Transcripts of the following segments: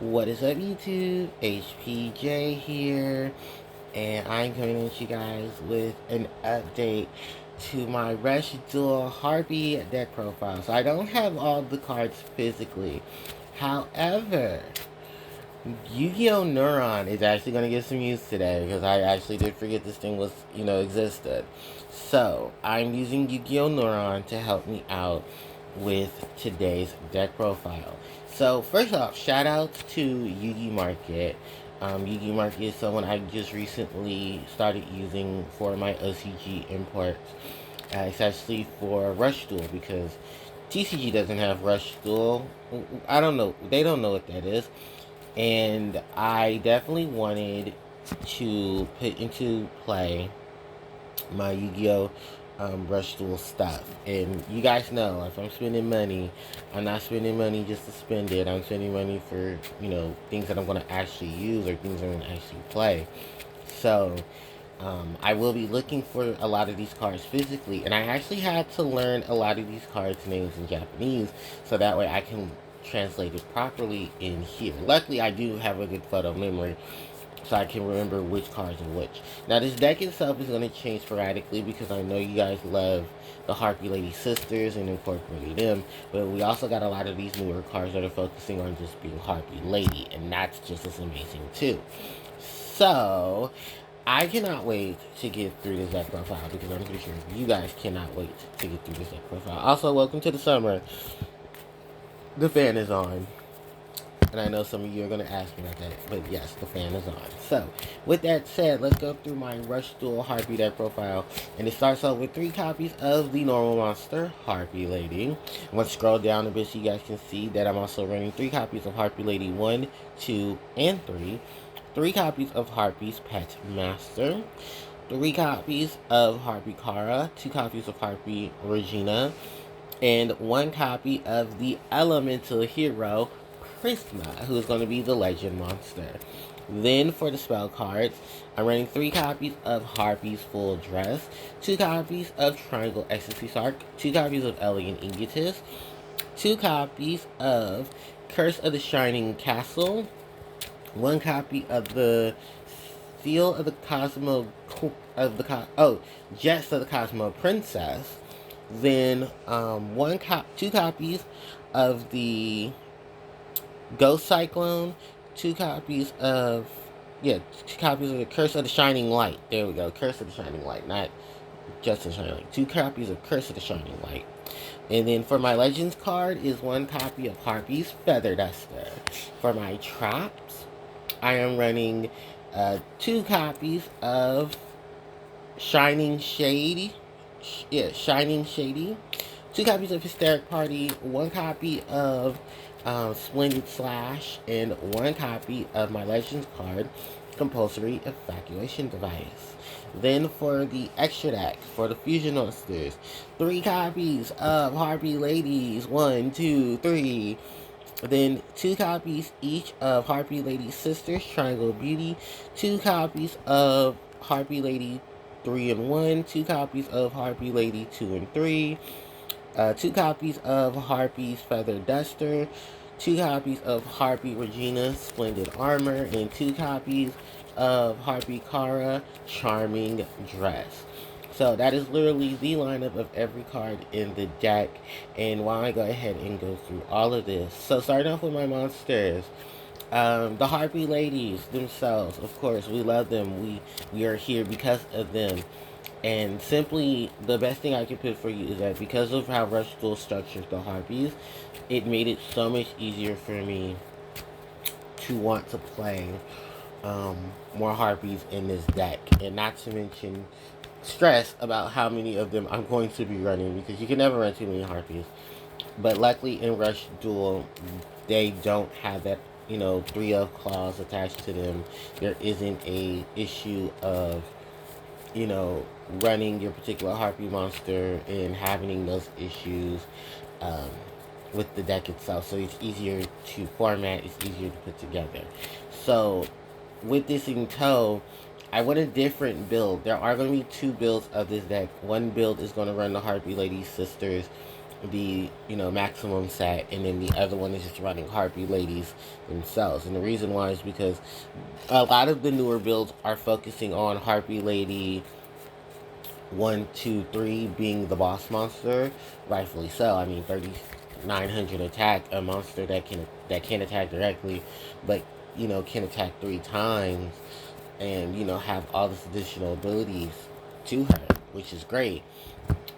What is up, YouTube? HPJ here, and I'm coming at you guys with an update to my Rush Duel Harpie deck profile. So I don't have all the cards physically. However, Yu-Gi-Oh! Neuron is actually going to get some use today because I actually did forget this thing was, existed. So I'm using Yu-Gi-Oh! Neuron to help me out with today's deck profile. So first off, shout out to Yugi Market. Yugi Market is someone I just recently started using for my OCG imports, especially for Rush Duel because TCG doesn't have Rush Duel. I don't know. They don't know what that is. And I definitely wanted to put into play my Yu-Gi-Oh! Rush Duel stuff. And you guys know, if I'm spending money, I'm not spending money just to spend it. I'm spending money for, things that I'm going to actually use or things I'm going to actually play. So, I will be looking for a lot of these cards physically. And I actually had to learn a lot of these cards' names in Japanese so that way I can translate it properly in here. Luckily, I do have a good photo memory, so I can remember which cards are which. Now, this deck itself is going to change sporadically because I know you guys love the Harpie Lady sisters and incorporating them, but we also got a lot of these newer cards that are focusing on just being Harpie Lady, and that's just as amazing too. So, I cannot wait to get through this deck profile because I'm pretty sure you guys cannot wait to get through this deck profile. Also, welcome to the summer. The fan is on. And I know some of you are going to ask me about that, but yes, the fan is on. So, with that said, let's go through my Rush Duel Harpie deck profile. And it starts off with 3 copies of the normal monster, Harpie Lady. I'm going to scroll down a bit so you guys can see that I'm also running 3 copies of Harpie Lady 1, 2, and 3. 3 copies of Harpie's Pet Master. 3 copies of Harpie Kara. 2 copies of Harpie Regina. And 1 copy of the Elemental Hero, Prisma, who is going to be the Legend Monster. Then for the spell cards, I'm running 3 copies of Harpie's Full Dress, 2 copies of Triangle Ecstasy Sark, 2 copies of Elegant Egotist, 2 copies of Curse of the Shining Castle, 1 copy of the Seal of the Cosmo Jets of the Cosmo Princess. Then 2 copies of the Ghost Cyclone, 2 copies of 2 copies of the Curse of the Shining Light. There we go, Curse of the Shining Light, not just the Shining Light. 2 copies of Curse of the Shining Light. And then for my Legends card is 1 copy of Harpie's Feather Duster. For my traps, I am running 2 copies of Shining Shady. Shining Shady. 2 copies of Hysteric Party. 1 copy of Splendid Slash. And 1 copy of my Legends card, Compulsory Evacuation Device. Then for the extra deck, for the Fusion Monsters, 3 copies of Harpie Ladies. 1, 2, 3. Then 2 copies each of Harpie Lady Sisters, Triangle Beauty. 2 copies of Harpie Lady 3 and 1. 2 copies of Harpie Lady 2 and 3. 2 copies of Harpie's Feather Duster. 2 copies of Harpie Regina Splendid Armor. And 2 copies of Harpie Kara Charming Dress. So that is literally the lineup of every card in the deck. And why don't I go ahead and go through all of this. So starting off with my monsters. The Harpie Ladies themselves, of course, we love them. We are here because of them. And simply, the best thing I can put for you is that because of how Rush Duel structures the Harpies, it made it so much easier for me to want to play more Harpies in this deck. And not to mention stress about how many of them I'm going to be running because you can never run too many Harpies. But luckily in Rush Duel, they don't have that, 3 of clause attached to them. There isn't a issue of, running your particular Harpie monster and having those issues with the deck itself. So it's easier to format, it's easier to put together. So with this in tow, I want a different build. There are going to be 2 builds of this deck. One build is going to run the Harpie Lady Sisters the maximum set, and then the other one is just running Harpie Ladies themselves. And the reason why is because a lot of the newer builds are focusing on Harpie Lady 1, 2, 3 being the boss monster, rightfully so. I mean, 3,900 attack, a monster that can attack directly, but can attack 3 times, and have all this additional abilities to her, which is great.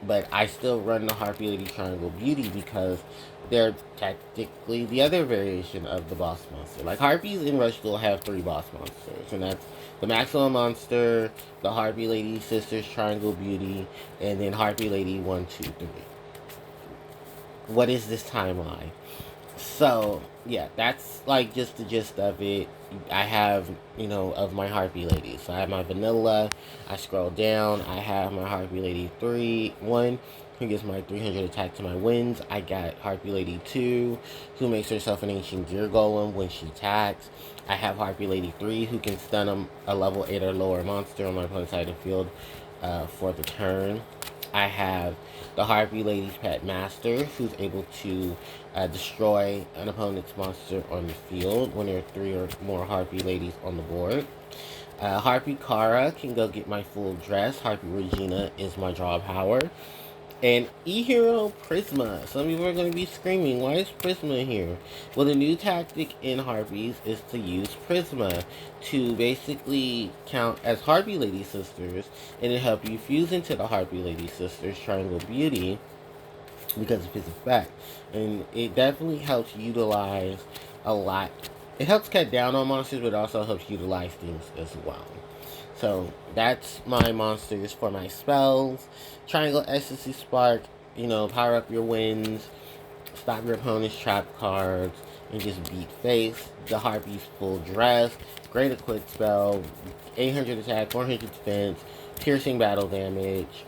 But I still run the Harpie Lady Triangle Beauty because they're technically the other variation of the boss monster. Like, Harpies in Rush Duel have 3 boss monsters, and that's the Maximum Monster, the Harpie Lady Sisters Triangle Beauty, and then Harpie Lady 1, 2, 3. What is this timeline? So, yeah, that's like just the gist of it. I have, of my Harpie Lady. So I have my vanilla. I scroll down. I have my Harpie Lady 1, who gives my 300 attack to my wins. I got Harpie Lady 2, who makes herself an ancient gear golem when she attacks. I have Harpie Lady 3, who can stun a level 8 or lower monster on my opponent's side of the field for the turn. I have the Harpie Lady's Pet Master, who's able to destroy an opponent's monster on the field when there are 3 or more Harpie Ladies on the board. Harpie Kara can go get my full dress. Harpie Regina is my draw power. And E-Hero Prisma. Some people are going to be screaming, why is Prisma here? Well, the new tactic in Harpies is to use Prisma to basically count as Harpie Lady Sisters, and it help you fuse into the Harpie Lady Sisters Triangle Beauty because of his effect. And it definitely helps utilize a lot. It helps cut down on monsters, but it also helps utilize things as well. So that's my monsters for my spells. Triangle Ecstasy Spark, power up your wins, stop your opponent's trap cards, and just beat face. The Harpie's Full Dress, great equip spell, 800 attack, 400 defense, piercing battle damage.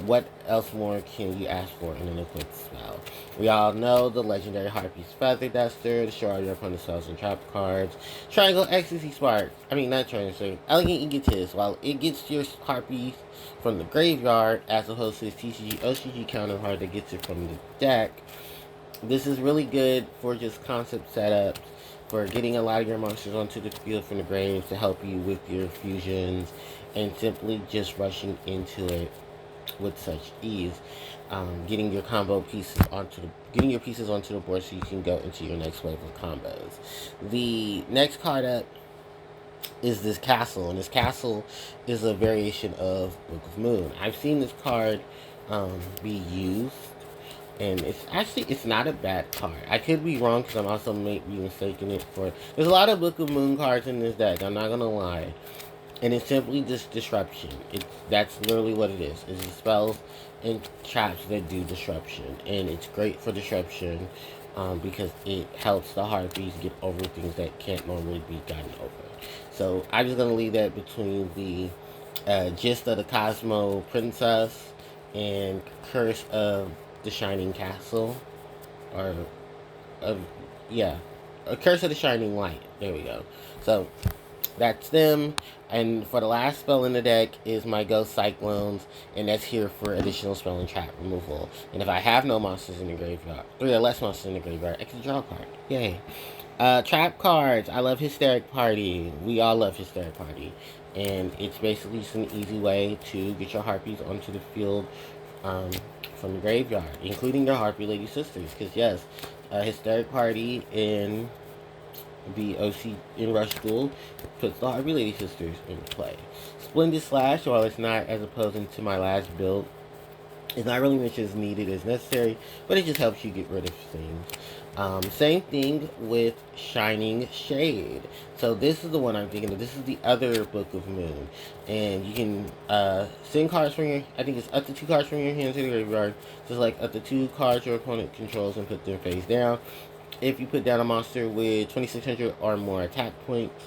What else more can you ask for in an equipped spell? We all know the legendary Harpie's Feather Duster, destroy all your opponent's spells and trap cards. Triangle Ecstasy Spark. I mean, not Triangle, sorry. Elegant Egotist. While it gets your Harpies from the graveyard, as opposed to its TCG OCG counterpart that gets it from the deck, this is really good for just concept setups, for getting a lot of your monsters onto the field from the grave to help you with your fusions, and simply just rushing into it with such ease. Getting your pieces onto the board so you can go into your next wave of combos. The next card up is this castle, and this castle is a variation of Book of Moon. I've seen this card be used, and it's not a bad card. I could be wrong because I'm also maybe mistaking it for. There's a lot of Book of Moon cards in this deck. I'm not gonna lie. And it's simply just disruption. That's literally what it is. It's spells and traps that do disruption, and it's great for disruption because it helps the Harpies get over things that can't normally be gotten over. So I'm just gonna leave that between the gist of the Cosmo Princess and Curse of the Shining Castle, or yeah, a Curse of the Shining Light. There we go. So that's them. And for the last spell in the deck is my Ghost Cyclones, and that's here for additional spell and trap removal. And if I have no monsters in the graveyard, 3 or less monsters in the graveyard, I can draw a card. Yay. Trap cards. I love Hysteric Party. We all love Hysteric Party. And it's basically just an easy way to get your Harpies onto the field from the graveyard, including your Harpie Lady Sisters. Because, yes, Hysteric Party in the OC in Rush Duel puts the Harpie Lady Sisters into play. Splendid Slash, while it's not as opposing to my last build, it's not really much as needed as necessary, but it just helps you get rid of things. Same thing with Shining Shade. So this is the one I'm thinking of. This is the other Book of Moon. And you can send cards from your, I think it's up to 2 cards from your hand to the graveyard. Just like up to 2 cards your opponent controls and put them face down. If you put down a monster with 2,600 or more attack points,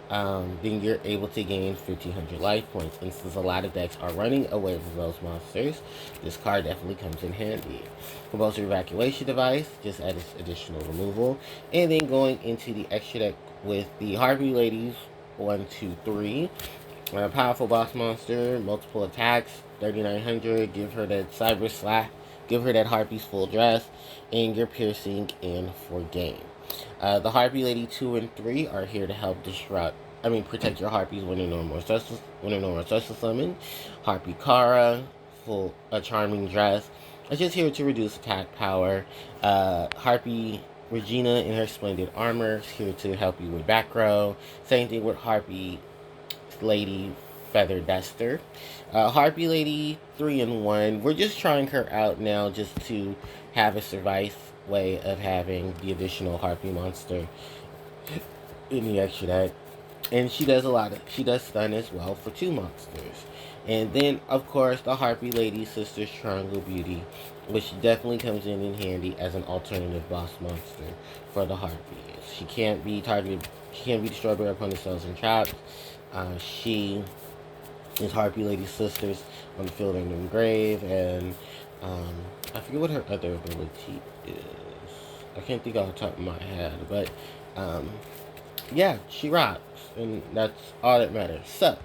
then you're able to gain 1,500 life points. And since a lot of decks are running away from those monsters, this card definitely comes in handy. Compulsory Evacuation Device, just add additional removal. And then going into the extra deck with the Harpie Ladies 1, 2, 3. Powerful boss monster, multiple attacks, 3,900. Give her that Cyber Slap Give her that Harpie's full dress, and your piercing in for game. The Harpie Lady 2 and 3 are here to help protect your Harpies when they're no more special summon. Harpie Kara, full a charming dress, is just here to reduce attack power. Harpie Regina in her splendid armor is here to help you with back row. Same thing with Harpie Lady Feather Duster. Harpie Lady 3 and 1. We're just trying her out now just to have a survive way of having the additional Harpie monster in the extra deck. And she does stun as well for 2 monsters. And then, of course, the Harpie Lady Sisters Triangle Beauty, which definitely comes in handy as an alternative boss monster for the Harpies. She can't be destroyed by her opponent's cells and traps. She is Harpie Lady Sisters on the field and in grave, and I forget what her other ability is. I can't think off the top of my head, but yeah, she rocks, and that's all that matters. So,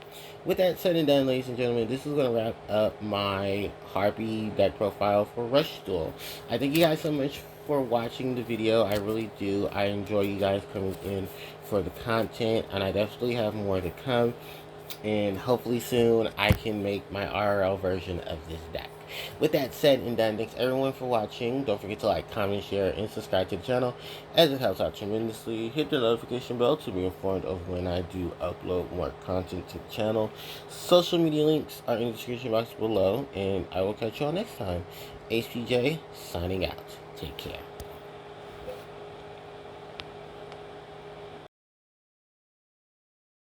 with that said and done, ladies and gentlemen, this is going to wrap up my Harpie deck profile for Rush Duel. I thank you guys so much for watching the video. I really do. I enjoy you guys coming in for the content, and I definitely have more to come. And hopefully soon I can make my RL version of this deck. With that said and done, thanks everyone for watching. Don't forget to like, comment, share, and subscribe to the channel, as it helps out tremendously. Hit the notification bell to be informed of when I do upload more content to the channel. Social media links are in the description box below, and I will catch you all next time. HPJ signing out. Take care.